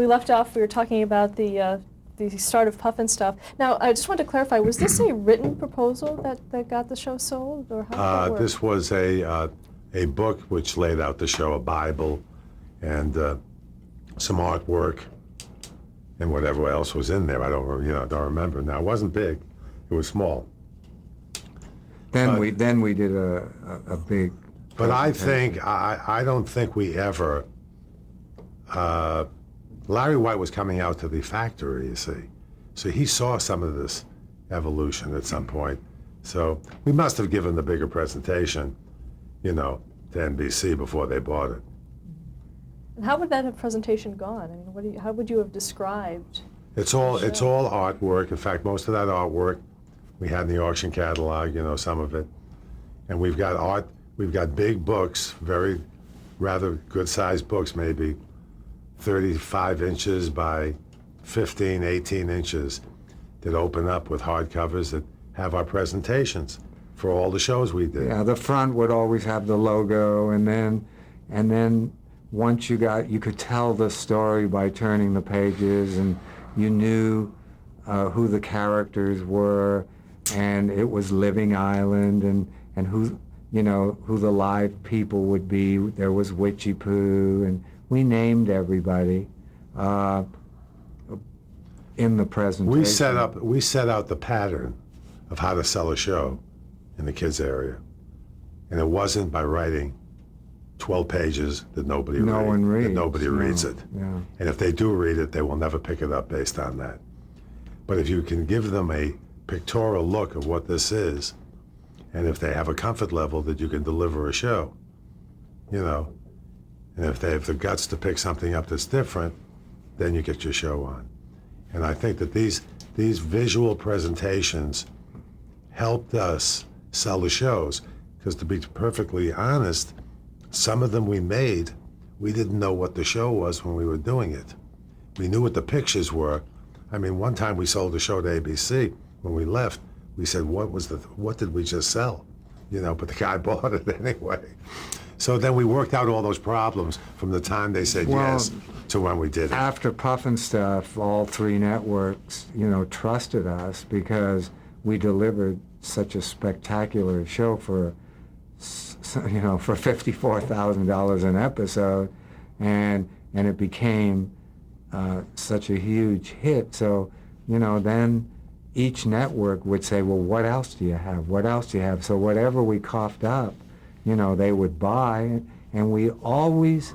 left off, we were talking about the start of Puffin stuff. Now, I just wanted to clarify, was this a written proposal that got the show sold, or how did that work? This was a book which laid out the show, a Bible, and some artwork, and whatever else was in there. I don't remember. Now, it wasn't big; it was small. Then we did a big. But I don't think we ever. Larry White was coming out to the factory, you see, so he saw some of this evolution at some point. So we must have given the bigger presentation, to NBC before they bought it. And how would that presentation gone? I mean, how would you have described? It's all artwork. In fact, most of that artwork we had in the auction catalog, some of it. And we've got big books, rather good-sized books, maybe 35 inches by 15, 18 inches, that open up with hardcovers that have our presentations for all the shows we did. Yeah, the front would always have the logo, and then once you could tell the story by turning the pages, and you knew who the characters were, and it was Living Island, and who the live people would be. There was Witchy Poo, and we named everybody in the presentation. We set out the pattern of how to sell a show in the kids area, and it wasn't by writing 12 pages that nobody reads it. Yeah. And if they do read it, they will never pick it up based on that. But if you can give them a pictorial look of what this is, and if they have a comfort level that you can deliver a show, and if they have the guts to pick something up that's different, then you get your show on. And I think that these visual presentations helped us sell the shows, because to be perfectly honest, some of them we didn't know what the show was when we were doing it. We knew what the pictures were. I mean, one time we sold a show to ABC. When we left, we said, what did we just sell? But the guy bought it anyway. So then we worked out all those problems from the time they said yes to when we did it. After Puffin stuff, all three networks, trusted us because we delivered such a spectacular show for $54,000 an episode, and it became such a huge hit. So, then each network would say, well, what else do you have? What else do you have? So whatever we coughed up, they would buy. And we always,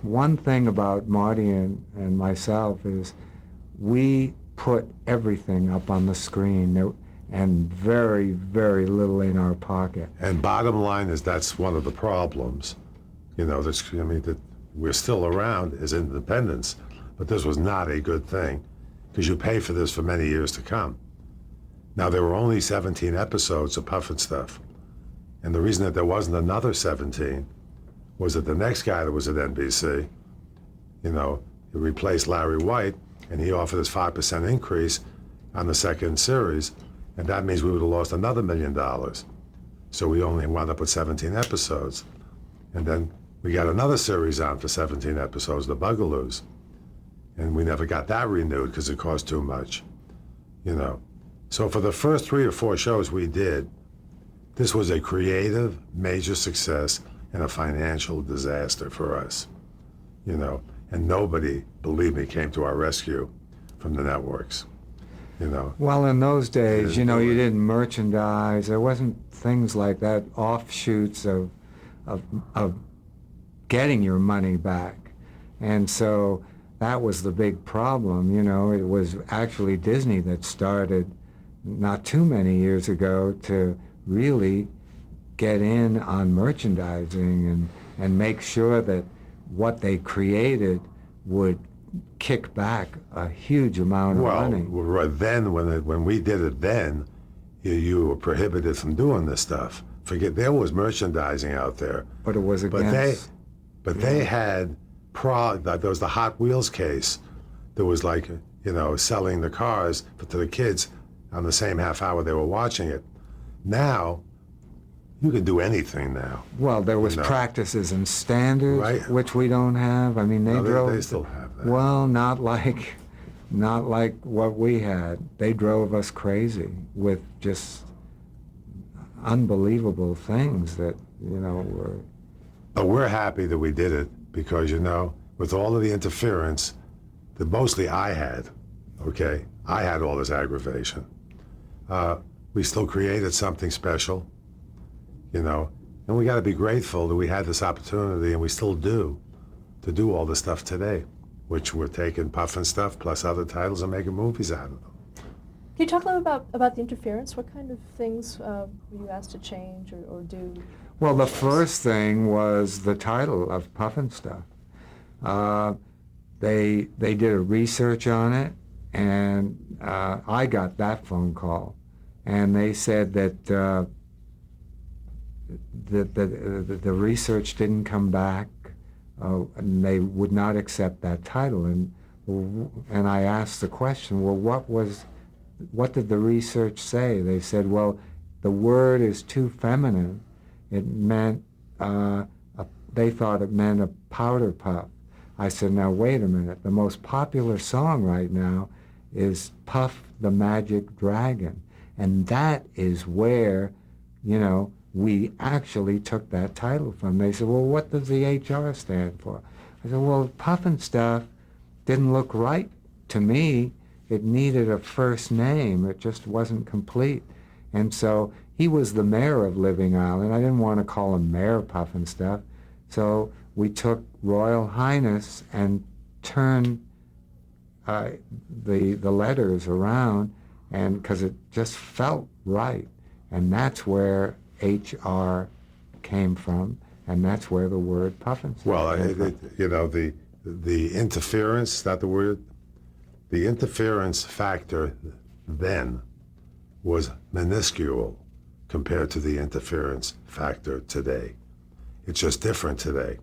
one thing about Marty and myself is we put everything up on the screen and very, very little in our pocket. And bottom line is that's one of the problems, that we're still around as independents, but this was not a good thing, because you pay for this for many years to come. Now, there were only 17 episodes of Puffin stuff. And the reason that there wasn't another 17 was that the next guy that was at NBC, he replaced Larry White, and he offered us 5% increase on the second series, and that means we would have lost another $1 million. So we only wound up with 17 episodes. And then we got another series on for 17 episodes, The Bugaloos. And we never got that renewed because it cost too much, So for the first 3 or 4 shows we did, this was a creative, major success and a financial disaster for us, and nobody, believe me, came to our rescue from the networks, Well, in those days, you didn't merchandise. There wasn't things like that, offshoots of getting your money back. And so that was the big problem, It was actually Disney that started not too many years ago to really get in on merchandising and make sure that what they created would kick back a huge amount of money. Well, then, when we did it then, you were prohibited from doing this stuff. There was merchandising out there. But it was against... But they had, there was the Hot Wheels case that was like, selling the cars to the kids on the same half hour they were watching it. Now, you can do anything now. Well, there was practices and standards, right, which we don't have. I mean, they still have it. that. Well, not like what we had. They drove us crazy with just unbelievable things that, were... But we're happy that we did it because, with all of the interference that mostly I had, okay? I had all this aggravation. We still created something special, and we got to be grateful that we had this opportunity, and we still do, to do all this stuff today, which we're taking Puffin stuff plus other titles and making movies out of them. Can you talk a little about the interference? What kind of things were you asked to change or do? Well, the first thing was the title of Puffin Stuff. They did a research on it, and I got that phone call, and they said that the research didn't come back, and they would not accept that title. And I asked the question, well, what did the research say? They said, well, the word is too feminine. It meant, they thought it meant a powder puff. I said, now wait a minute. The most popular song right now is Puff the Magic Dragon. And that is where, we actually took that title from. They said, well, what does the HR stand for? I said, well, Puffin Stuff didn't look right to me. It needed a first name. It just wasn't complete. And so he was the mayor of Living Island. I didn't want to call him Mayor Puffin Stuff. So we took Royal Highness and turned the letters around, and because it just felt right. And that's where HR came from, and that's where the word Puffin Stuff Well, came from. the interference, not the word, the interference factor then was minuscule compared to the interference factor today. It's just different today.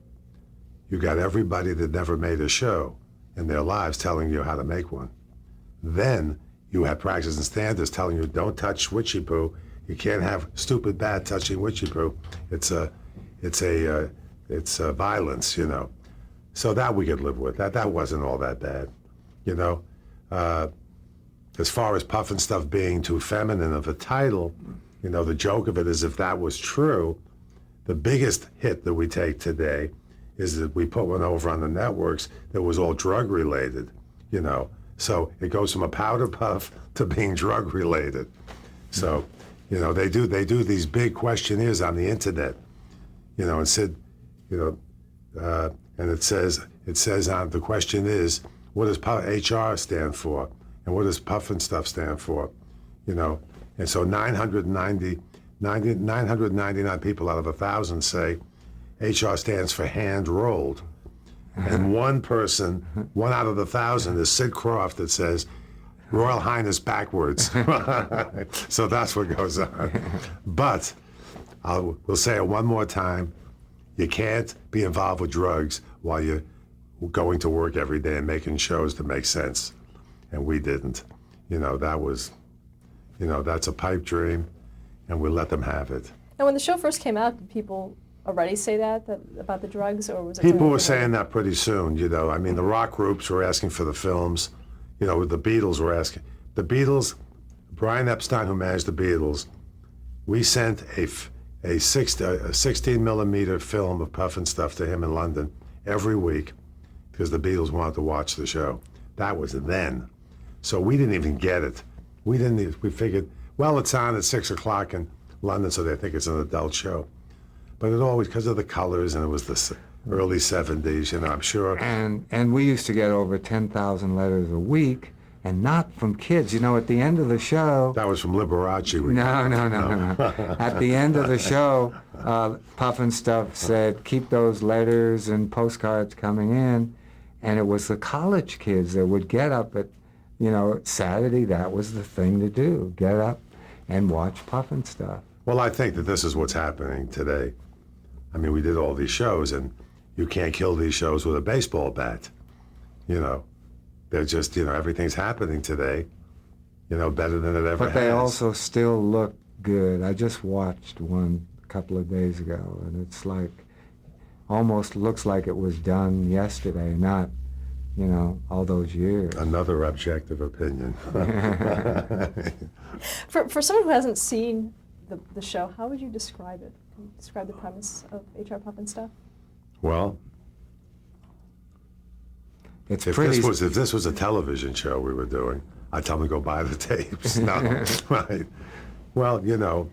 You got everybody that never made a show in their lives telling you how to make one. Then you had practice and standards telling you don't touch witchy poo. You can't have stupid bad touching witchy poo. It's violence, So that we could live with. That wasn't all that bad, As far as Puffin Stuff being too feminine of a title, the joke of it is if that was true, the biggest hit that we take today is that we put one over on the networks that was all drug related, So it goes from a powder puff to being drug related. So, they do these big questionnaires on the internet, and said, and it says on the question is, what does HR stand for? And what does Puffin Stuff stand for? And so 999 people out of 1,000 say HR stands for hand rolled. And one person, one out of the 1,000 is Sid Krofft that says Royal Highness backwards. So that's what goes on. But we'll say it one more time. You can't be involved with drugs while you're going to work every day and making shows that make sense. And we didn't. That was, that's a pipe dream, and we let them have it. And when the show first came out, did people already say that about the drugs, or was it? People were saying that pretty soon, I mean, the rock groups were asking for the films. The Beatles were asking. The Beatles, Brian Epstein, who managed the Beatles, we sent a 16 millimeter film of Puffin Stuff to him in London every week because the Beatles wanted to watch the show. That was then. So we didn't even get it. We figured, well, it's on at 6 o'clock in London, so they think it's an adult show. But it always, because of the colors, and it was the early 70s, I'm sure. And we used to get over 10,000 letters a week, and not from kids. At the end of the show... That was from Liberace. No. At the end of the show, Puffin Stuff said, keep those letters and postcards coming in. And it was the college kids that would get up at, Saturday. That was the thing to do, get up and watch Puffin Stuff. Well, I think that this is what's happening today. I mean, we did all these shows, and you can't kill these shows with a baseball bat. They're just, everything's happening today, better than it ever has. But they also still look good. I just watched one a couple of days ago, and it's like, almost looks like it was done yesterday, not you know, all those years. Another objective opinion. For someone who hasn't seen the show, how would you describe it? Can you describe the premise of HR Pufnstuf? Well, It's if pretty. this was a television show we were doing, I'd tell them to go buy the tapes. No, right. Well, you know,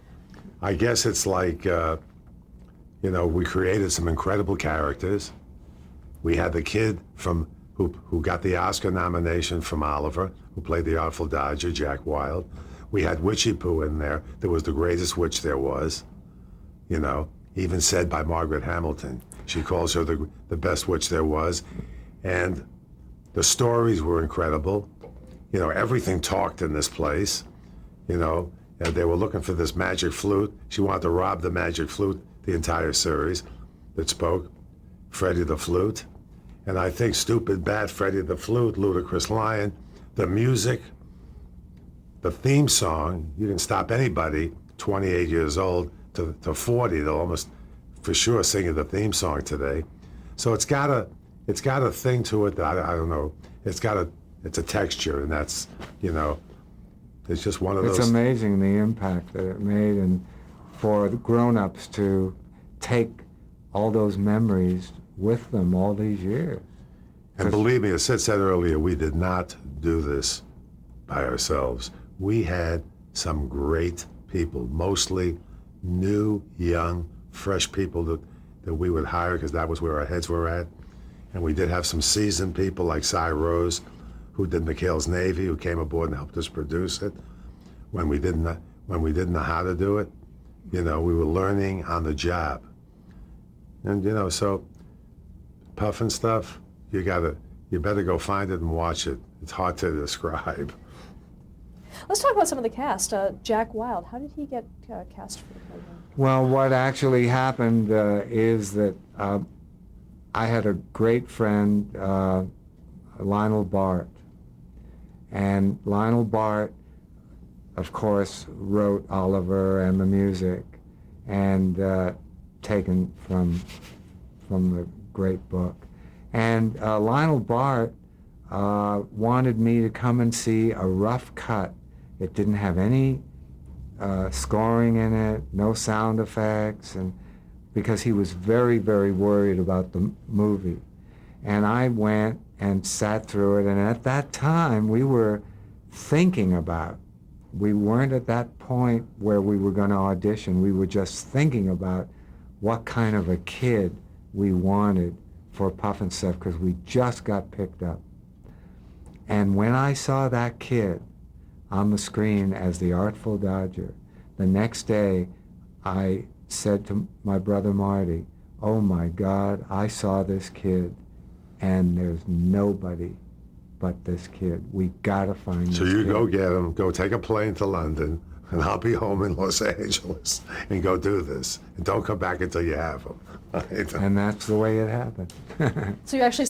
I guess it's like, you know, we created some incredible characters. We had the kid who got the Oscar nomination from Oliver, who played the Artful Dodger, Jack Wilde. We had Witchy Poo in there that was the greatest witch there was, you know, even said by Margaret Hamilton. She calls her the best witch there was. And the stories were incredible. You know, everything talked in this place, you know. And they were looking for this magic flute. She wanted to rob the magic flute the entire series that spoke. Freddie the Flute. And I think Stupid Bat, Freddie the Flute, Ludicrous Lion, the music, the theme song, you didn't stop anybody 28 years old to 40, they'll almost for sure singing the theme song today. So it's got a thing to it that I don't know. It's a texture, and that's, you know, it's just one of those. It's amazing the impact that it made, and for the grown-ups to take all those memories with them all these years. And believe me, as Sid said earlier, we did not do this by ourselves. We had some great people, mostly new, young, fresh people that we would hire because that was where our heads were at. And we did have some seasoned people like Cy Rose, who did McHale's Navy, who came aboard and helped us produce it. When we didn't know how to do it, you know, we were learning on the job. And you know, so Pufnstuf, you better go find it and watch it. It's hard to describe. Let's talk about some of the cast. Jack Wilde, how did he get cast for the program? Well, what actually happened is that I had a great friend, Lionel Bart. And Lionel Bart, of course, wrote Oliver and the music, and taken from the great book. And Lionel Bart wanted me to come and see a rough cut. It didn't have any scoring in it, no sound effects, and because he was very, very worried about the movie. And I went and sat through it, and at that time we were thinking about, we weren't at that point where we were going to audition, we were just thinking about what kind of a kid we wanted for Pufnstuf, because we just got picked up. And when I saw that kid on the screen as the Artful Dodger, the next day I said to my brother Marty, oh my God, I saw this kid, and there's nobody but this kid. We gotta find this kid. So you go get him, go take a plane to London, and I'll be home in Los Angeles, and go do this. And don't come back until you have him. And that's the way it happened. So you actually...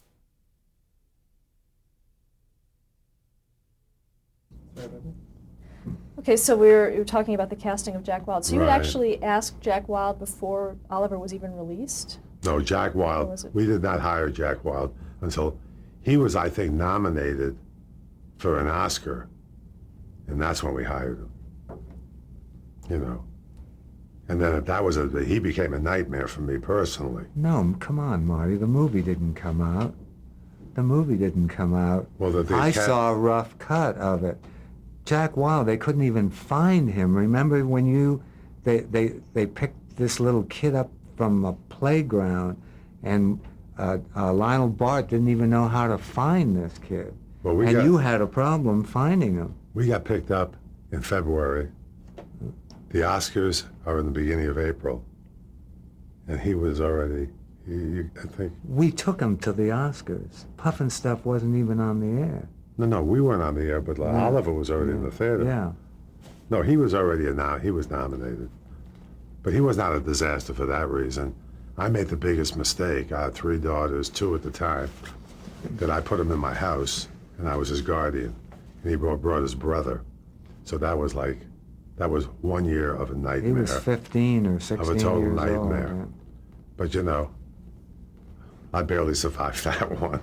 Okay, so you were talking about the casting of Jack Wilde. So you had Right. actually asked Jack Wilde before Oliver was even released? No, Jack Or Wilde, was it- we did not hire Jack Wilde until he was, I think, nominated for an Oscar, and that's when we hired him. You know. And then he became a nightmare for me personally. No, come on, Marty, the movie didn't come out. The movie didn't come out. Well, I saw a rough cut of it. Jack Wilde, they couldn't even find him. Remember when they picked this little kid up from a playground, and Lionel Bart didn't even know how to find this kid. Well, you had a problem finding him. We got picked up in February. The Oscars are in the beginning of April, and he was already, I think. We took him to the Oscars. Pufnstuf wasn't even on the air. No, we weren't on the air, but Oliver was already in the theater. Yeah. No, he was already he was nominated. But he was not a disaster for that reason. I made the biggest mistake. I had 3 daughters, 2 at the time, that I put him in my house, and I was his guardian. And he brought his brother. So that was 1 year of a nightmare. He was 15 or 16 Of a total years nightmare. old. But you know, I barely survived that one.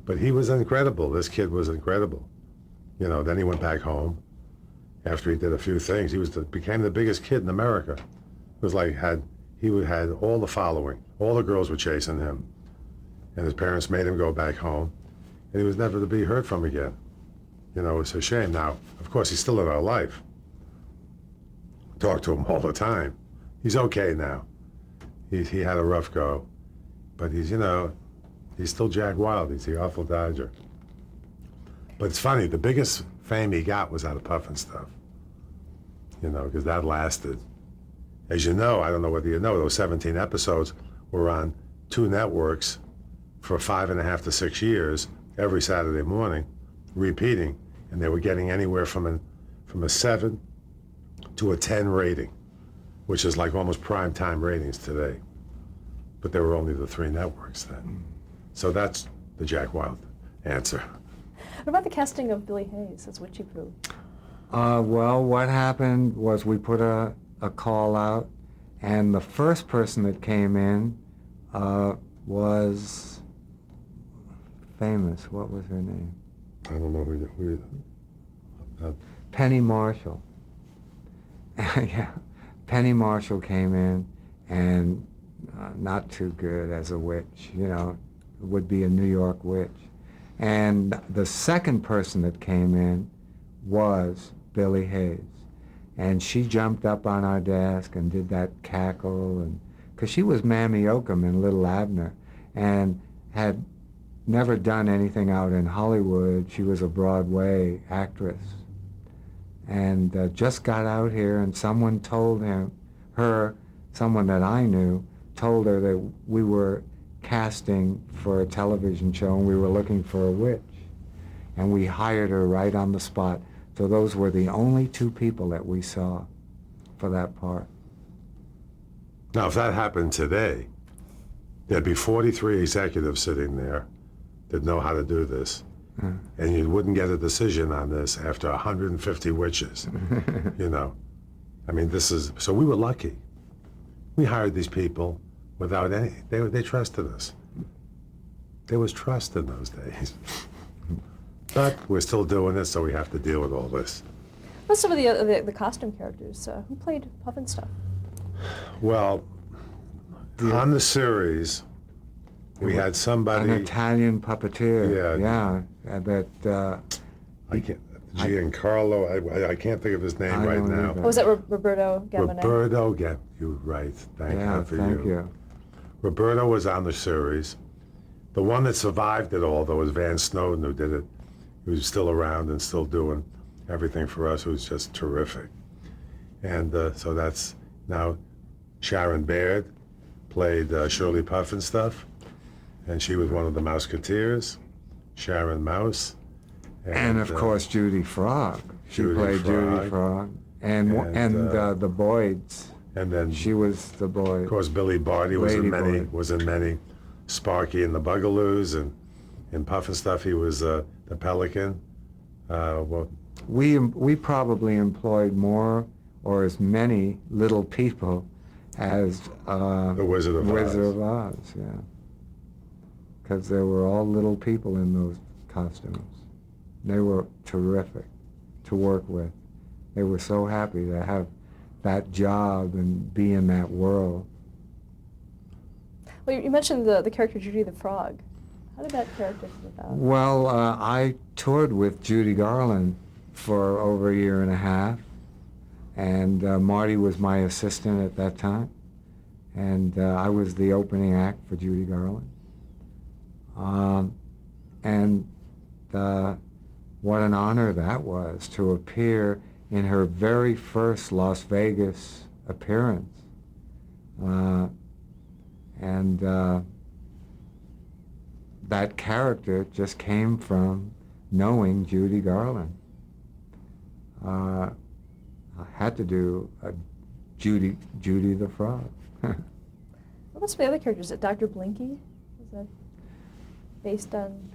But he was incredible. This kid was incredible. You know, then he went back home after he did a few things. He became the biggest kid in America. It was like he had all the following. All the girls were chasing him. And his parents made him go back home. And he was never to be heard from again. You know, it's a shame. Now, of course, he's still in our life. Talk to him all the time. He's okay now. He had a rough go. But he's, you know, he's still Jack Wild. He's the Awful Dodger. But it's funny, the biggest fame he got was out of Puffin Stuff. You know, because that lasted. As you know, I don't know whether you know, those 17 episodes were on 2 networks for 5.5 to 6 years, every Saturday morning, repeating, and they were getting anywhere from a 7 to a 10 rating, which is like almost prime time ratings today. But there were only the 3 networks then. So that's the Jack Wild answer. What about the casting of Billy Hayes as Witchy Poo? Well, what happened was we put a call out, and the first person that came in was famous. What was her name? I don't know who Penny Marshall. Yeah, Penny Marshall came in, and not too good as a witch, you know, would be a New York witch. And the second person that came in was Billy Hayes. And she jumped up on our desk and did that cackle, and because she was Mammy Oakham in Little Abner and had never done anything out in Hollywood. She was a Broadway actress. And just got out here, and someone told someone that I knew, told her that we were casting for a television show and we were looking for a witch. And we hired her right on the spot. So those were the only 2 people that we saw for that part. Now, if that happened today, there'd be 43 executives sitting there that know how to do this. And you wouldn't get a decision on this after 150 witches, you know. I mean, so we were lucky. We hired these people without they trusted us. There was trust in those days. But we're still doing it, so we have to deal with all this. What's some of the costume characters? Who played Puffin Stuff? Well, on the series, we had somebody... An Italian puppeteer. Yeah. That... I can't... Giancarlo, I can't think of his name right now. Oh, was that Roberto Gabonet? Roberto, you're right. Thank you. Roberto was on the series. The one that survived it all, though, was Van Snowden, who did it. He was still around and still doing everything for us. It was just terrific. And so that's now Sharon Baird played Shirley Puffin Stuff, and she was one of the Mouseketeers, Sharon Mouse. And of course, Judy Frog. She played Judy Frog. And the Boyds. And then she was the Boyd. Of course, Billy Barty was in many. Sparky and the Bugaloos, and in Puffin Stuff, he was the Pelican. We probably employed more or as many little people as the Wizard of Oz. Yeah. Because there were all little people in those costumes. They were terrific to work with. They were so happy to have that job and be in that world. Well, you mentioned the character Judy the Frog. How did that character come about? Well, I toured with Judy Garland for over a year and a half, and Marty was my assistant at that time, and I was the opening act for Judy Garland. And what an honor that was to appear in her very first Las Vegas appearance. And that character just came from knowing Judy Garland. I had to do Judy the Frog. What's the other characters? Is it Dr. Blinky? Is that based on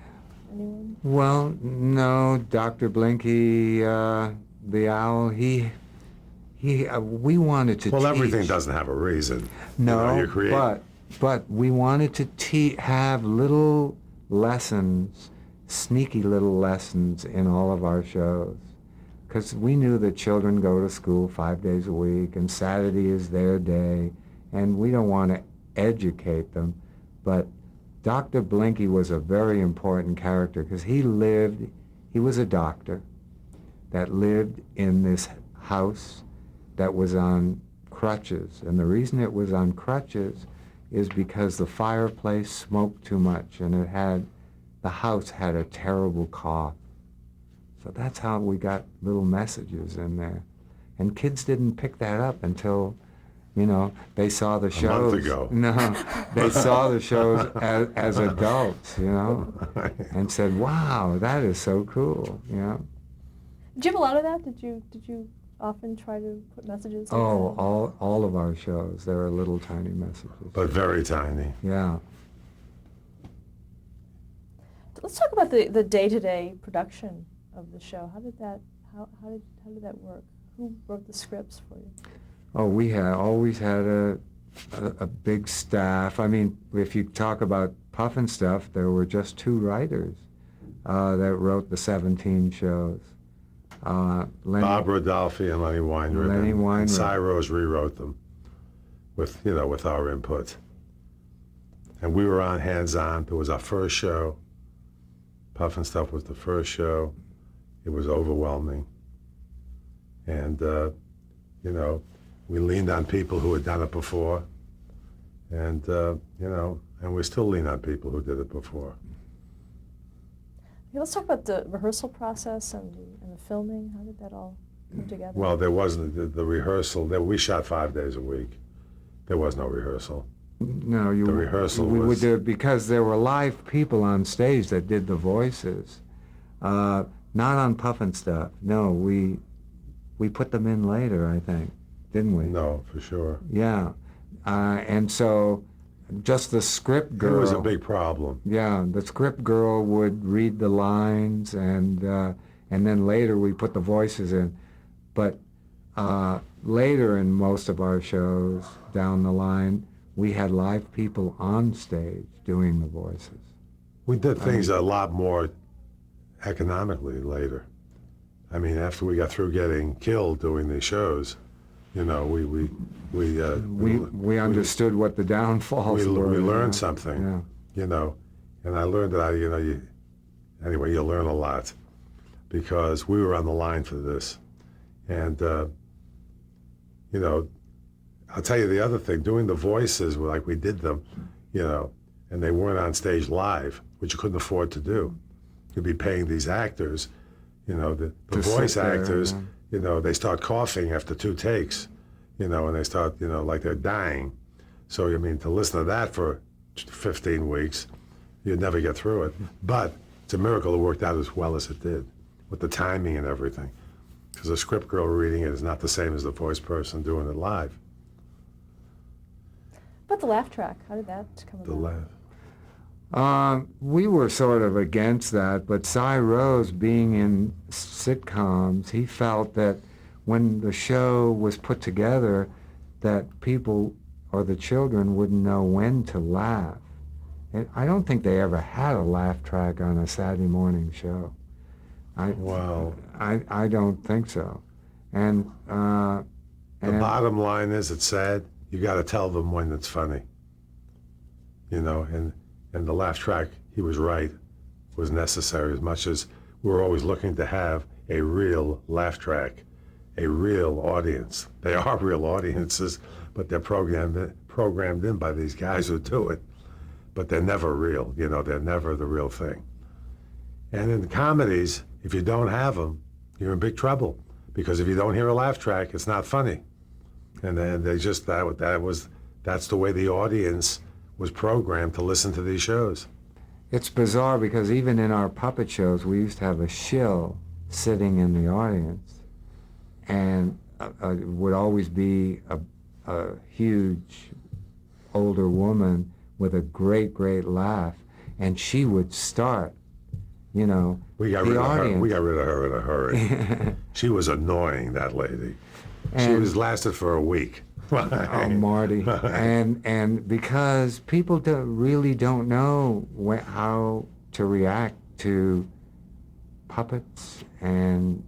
anyone? Well, no, Dr. Blinky, the owl, we wanted to teach. Well, everything doesn't have a reason. No, you create. but we wanted to have little lessons sneaky little lessons in all of our shows. Because we knew that children go to school 5 days a week, and Saturday is their day, and we don't want to educate them. But Dr. Blinky was a very important character because he was a doctor that lived in this house that was on crutches. And the reason it was on crutches is because the fireplace smoked too much, and the house had a terrible cough. So that's how we got little messages in there. And kids didn't pick that up until, they saw the shows. A month ago. No, they saw the shows as adults, and said, wow, that is so cool, Did you have a lot of that? Did you often try to put messages? Oh, all of our shows, there are little tiny messages. But very tiny. Yeah. Let's talk about the day-to-day production of the show. How did that work? Who wrote the scripts for you? Oh, we always had a big staff. I mean, if you talk about Puffin Stuff, there were just 2 writers that wrote the 17 shows. Bob Rodolphe and Lenny Weinrib. Lenny and Weinrib. Cy Rose rewrote them with our input. And we were on hands-on. It was our first show. Puffin Stuff was the first show. It was overwhelming. And, we leaned on people who had done it before. And, and we still lean on people who did it before. Okay, let's talk about the rehearsal process and the filming. How did that all come together? Well, there wasn't the rehearsal. We shot 5 days a week. There was no rehearsal. No, the rehearsal we was... would do it because there were live people on stage that did the voices. Not on Puffin Stuff. No, we put them in later, I think, didn't we? No, for sure. Yeah. And so just the script girl... It was a big problem. Yeah, the script girl would read the lines, and then later we put the voices in. But later in most of our shows down the line, we had live people on stage doing the voices. We did things a lot more economically later. I mean, after we got through getting killed doing these shows, we understood what the downfalls were. We learned something, and I learned that you learn a lot because we were on the line for this, and I'll tell you the other thing, doing the voices like we did them, and they weren't on stage live, which you couldn't afford to do. You'd be paying these actors, the voice actors, they start coughing after 2 takes, and they start, like they're dying. So, to listen to that for 15 weeks, you'd never get through it. But it's a miracle it worked out as well as it did, with the timing and everything. Because the script girl reading it is not the same as the voice person doing it live. But the laugh track, how did that come about? The laugh. We were sort of against that, but Cy Rose, being in sitcoms, he felt that when the show was put together, that people or the children wouldn't know when to laugh. And I don't think they ever had a laugh track on a Saturday morning show. I don't think so. And the bottom line is, it's sad. You got to tell them when it's funny. And the laugh track, he was right, was necessary as much as we're always looking to have a real laugh track, a real audience. They are real audiences, but they're programmed in by these guys who do it. But they're never real, they're never the real thing. And in comedies, if you don't have them, you're in big trouble. Because if you don't hear a laugh track, it's not funny. And then that's the way the audience was programmed to listen to these shows. It's bizarre because even in our puppet shows, we used to have a shill sitting in the audience, and it would always be a huge older woman with a great, great laugh, and she would start, We got rid of her. We got rid of her in a hurry. She was annoying, that lady. She lasted for a week. Oh, Marty. and because people really don't know how to react to puppets and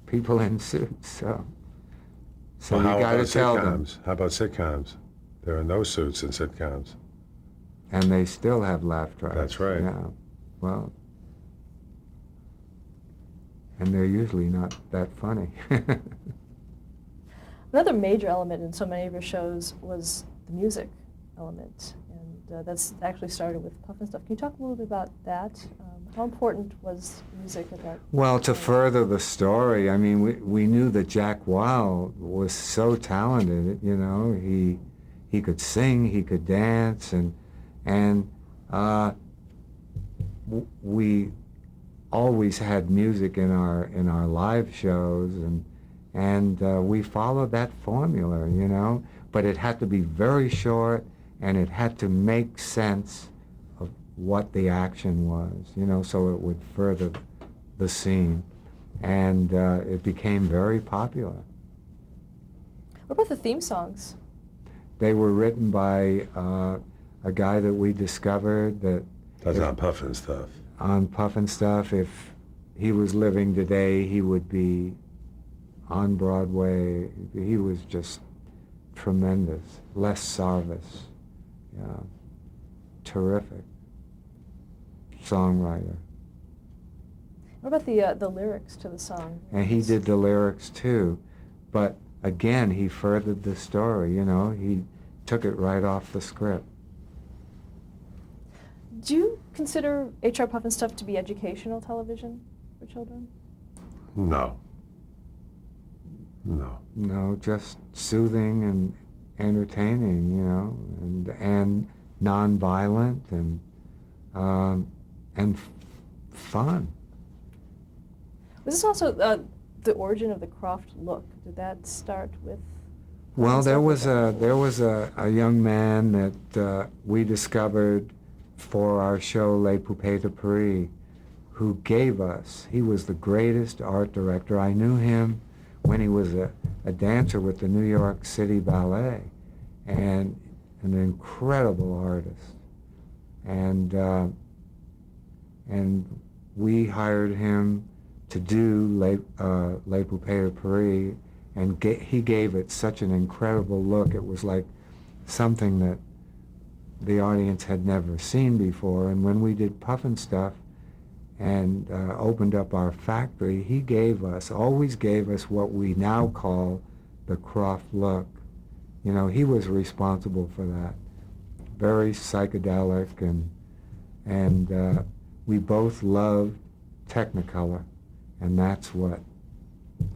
people in suits. So Well, you how got to about tell them. sitcoms? How about sitcoms? There are no suits in sitcoms. And they still have laugh tracks. That's right. Yeah. Well, and they're usually not that funny. Another major element in so many of your shows was the music element, and that's actually started with Puff and Stuff. Can you talk a little bit about that? How important was music at that? Well, to further the story, I mean, we knew that Jack Wild was so talented. You know, he could sing, he could dance, and we always had music in our live shows, and we followed that formula, you know. But it had to be very short, and it had to make sense of what the action was, you know, so it would further the scene. And it became very popular. What about the theme songs? They were written by a guy that we discovered that That's on Puff and Stuff. on Puff and Stuff. If he was living today, he would be on Broadway. He was just tremendous. Les Sarvis, yeah, terrific songwriter. What about the lyrics to the song? And he did the lyrics too, but again, he furthered the story, you know. He took it right off the script. Do you consider HR Puff and Stuff to be educational television for children? No. No. No, just soothing and entertaining, you know, and nonviolent and fun. Was this also the origin of the Krofft look? Did that start with? Well, Puff and there was a young man that we discovered for our show Les Poupées de Paris, who gave us. He was the greatest art director. I knew him when he was a dancer with the New York City Ballet, and an incredible artist. And we hired him to do Les Poupées de Paris, and he gave it such an incredible look. It was like something that the audience had never seen before. And when we did Puff and Stuff and opened up our factory, he always gave us what we now call the Krofft look. You know, he was responsible for that. Very psychedelic, and we both loved Technicolor, and that's what,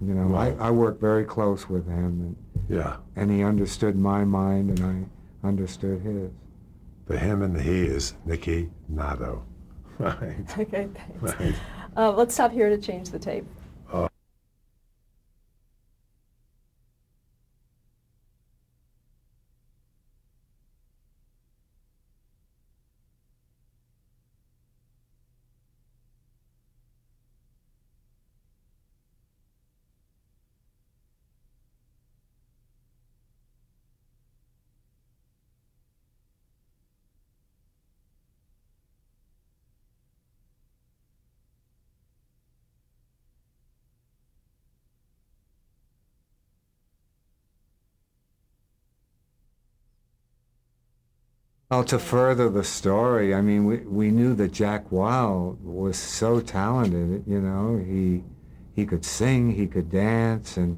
you know, Wow. I worked very close with him, Yeah. and he understood my mind, and I understood his. The him and the he is Nicky Nato. Right. Okay, thanks. Right. Let's stop here to change the tape. Well, to further the story, I mean, we knew that Jack Wild was so talented, you know. He could sing, he could dance, and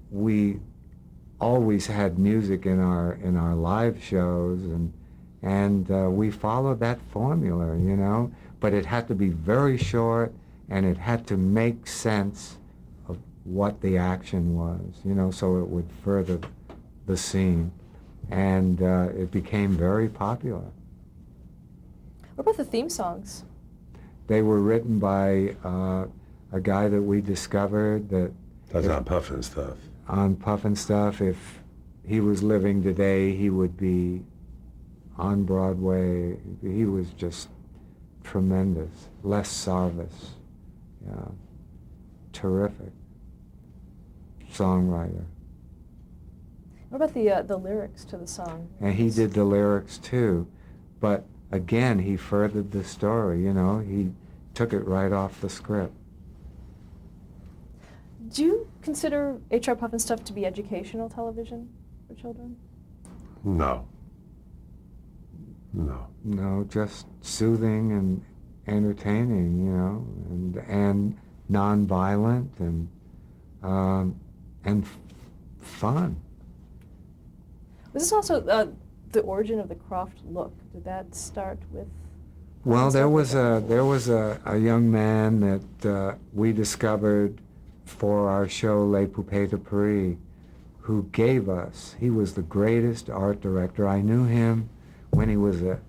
we always had music in our live shows, and we followed that formula, you know. But it had to be very short, and it had to make sense of what the action was, you know, so it would further the scene, and it became very popular. What about the theme songs? They were written by a guy that we discovered that That's on Puff and Stuff. on Puff and Stuff. If he was living today, he would be on Broadway. He was just tremendous. Les Sarvis, yeah, terrific songwriter. What about the lyrics to the song? And he did the lyrics too, But again, he furthered the story, you know, he took it right off the script. Do you consider HR Puff and Stuff to be educational television for children? No. No. No, just soothing and entertaining, you know, and nonviolent and fun. Was this also the origin of the Krofft look? Did that start with? Well, Puff there and was Stuff? there was a young man that we discovered for our show Les Poupées de Paris, who gave us. He was the greatest art director. I knew him when he was a